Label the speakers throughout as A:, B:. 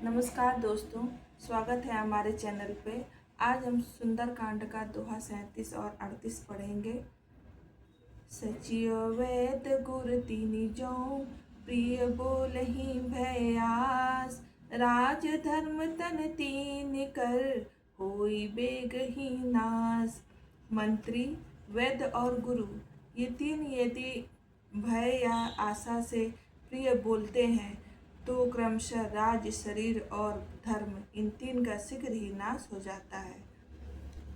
A: नमस्कार दोस्तों, स्वागत है हमारे चैनल पे। आज हम सुंदरकांड का दोहा 37 और 38 पढ़ेंगे। सचियो वेद गुर तीनि जो, प्रिय बोलहि भयास। राज धर्म तन तीन कर, होई बेग ही नास। मंत्री, वेद और गुरु, ये तीन यदि भय या आशा से प्रिय बोलते हैं तो क्रमशः राज, शरीर और धर्म, इन तीन का शीघ्र ही नाश हो जाता है।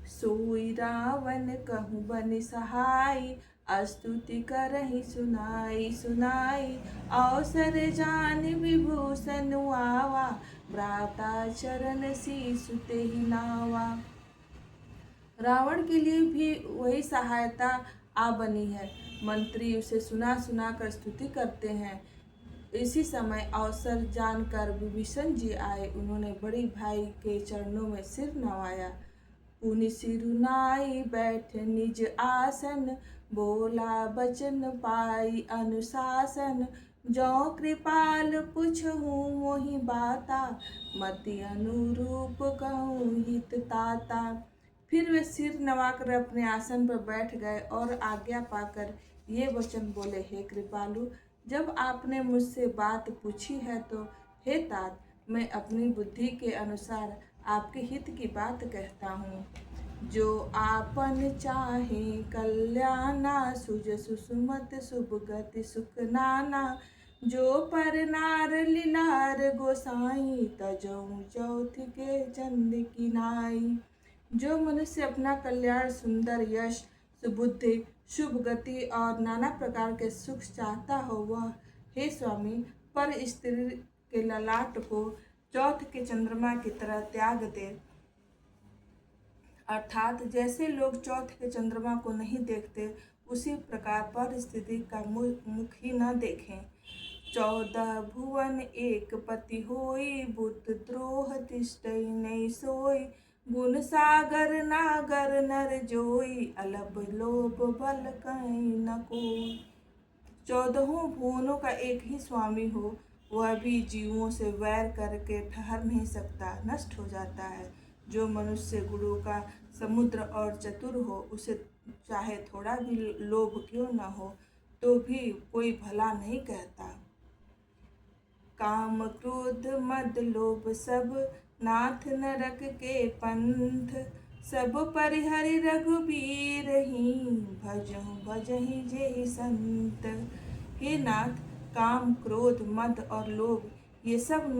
A: सोई रावण कहूँ बन सहाय, स्तुति करहि सुनाई सुनाई। अवसर जान विभूषण आवा, भ्राता चरण शीशु तेहि नावा। रावण के लिए भी वही सहायता आ बनी है। मंत्री उसे सुना सुना कर स्तुति करते हैं। इसी समय अवसर जानकर विभीषण जी आए। उन्होंने बड़ी भाई के चरणों में सिर नवाया। पुनि सिरुनाई बैठ निज आसन, बोला बचन पाई अनुशासन। जो कृपाल पूछहूँ मोहि बाता, मति अनुरूप कहूँ हित ताता। फिर वे सिर नवाकर अपने आसन पर बैठ गए और आज्ञा पाकर ये वचन बोले, हे कृपालु, जब आपने मुझसे बात पूछी है तो हे तात, मैं अपनी बुद्धि के अनुसार आपके हित की बात कहता हूँ। जो आपन चाहे कल्याणा, सुज सुसुमत शुभ गति सुख नाना। जो पर नार लीलार गोसाई, तजऊ चौथ के चंद की नाई। जो मनुष्य अपना कल्याण, सुंदर यश, सुबुद्धि, शुभ गति और नाना प्रकार के सुख चाहता हो, वह हे स्वामी पर स्त्री के ललाट को चौथ के चंद्रमा की तरह त्याग दे। अर्थात जैसे लोग चौथ के चंद्रमा को नहीं देखते, उसी प्रकार पर स्थिति का मुख ही न देखें। 14 भुवन एक पति होई, बुत द्रोह तिष्ठई नहीं सोई। गुण सागर नागर नर जोई, अलप लोभ बल कहीं न कोई। 14 भुवनों का एक ही स्वामी हो, वह भी जीवों से वैर करके ठहर नहीं सकता, नष्ट हो जाता है। जो मनुष्य गुरु का समुद्र और चतुर हो, उसे चाहे थोड़ा भी लोभ क्यों न हो तो भी कोई भला नहीं कहता। काम क्रोध मद लोभ सब, नाथ नरक के पंथ। सब परिहरि रघुबीर ही, भजहु भजहि जेहि संत। हे नाथ, काम, क्रोध, मद और लोभ, ये सब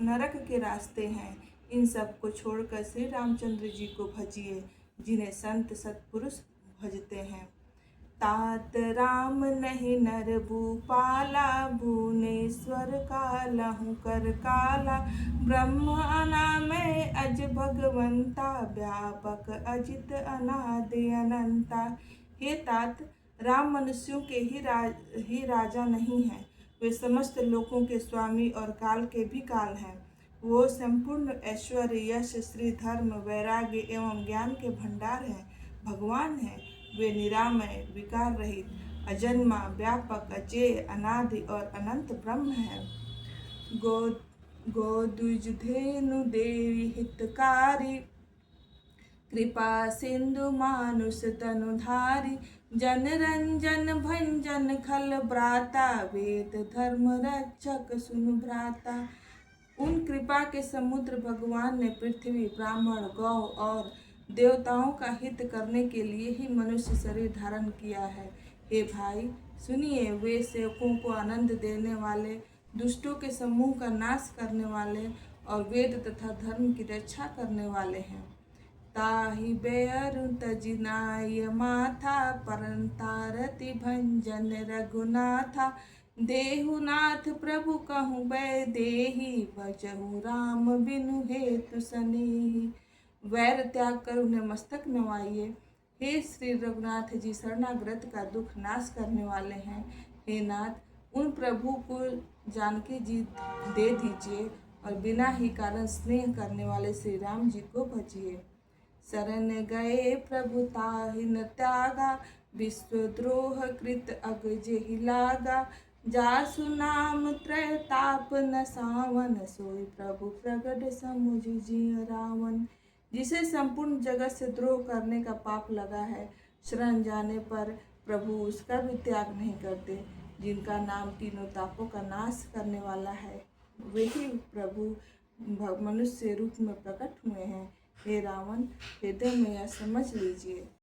A: नरक के रास्ते हैं। इन सब को छोड़कर श्री रामचंद्र जी को भजिए, जिन्हें संत सत्पुरुष भजते हैं। तात राम नहीं नर भूपाला, भुवनेश्वर कालहु कर काला। ब्रह्म अनामय अज भगवंता, व्यापक अजित अनादि अनंता। हे तात, राम मनुष्यों के ही राजा नहीं है, वे समस्त लोकों के स्वामी और काल के भी काल हैं। वो संपूर्ण ऐश्वर्य, यश, श्री, धर्म, वैराग्य एवं ज्ञान के भंडार हैं, भगवान हैं। वे निरामय, विकार रहित, अजन्मा, व्यापक, अजेय, अनादि और अनंत ब्रह्म है। गोद्विज धेनु देवी हितकारी, कृपा सिंधु मानुष तनुधारी। जन रंजन भंजन खल ब्राता, वेद धर्म रक्षक सुन भ्राता। उन कृपा के समुद्र भगवान ने पृथ्वी, ब्राह्मण, गौ और देवताओं का हित करने के लिए ही मनुष्य शरीर धारण किया है। हे भाई सुनिए, वे सेवकों को आनंद देने वाले, दुष्टों के समूह का नाश करने वाले और वेद तथा धर्म की रक्षा करने वाले हैं। ताहि बेअरु तजिनाय माथा, परंतारति भंजन रघुनाथा। देहुनाथ प्रभु कहूँ बै देही, भजहु राम बिनु हेतु सनेही। वैर त्याग कर उन्हें मस्तक नवाइए। हे श्री रघुनाथ जी, शरणागत का दुख नाश करने वाले हैं। हे नाथ, उन प्रभु को जानकी जी दे दीजिए और बिना ही कारण स्नेह करने वाले श्री राम जी को भजिए। शरण गए प्रभु ताहि न त्यागा, विश्वद्रोह कृत अग जेहि लागा। जासु नाम त्रैताप न सावन, सोई प्रभु प्रगट समुझ जिय रावण। जिसे संपूर्ण जगत से द्रोह करने का पाप लगा है, शरण जाने पर प्रभु उसका भी त्याग नहीं करते। जिनका नाम तीनों तापों का नाश करने वाला है, वही प्रभु मनुष्य रूप में प्रकट हुए हैं। हे रावण, हृदय में यह समझ लीजिए।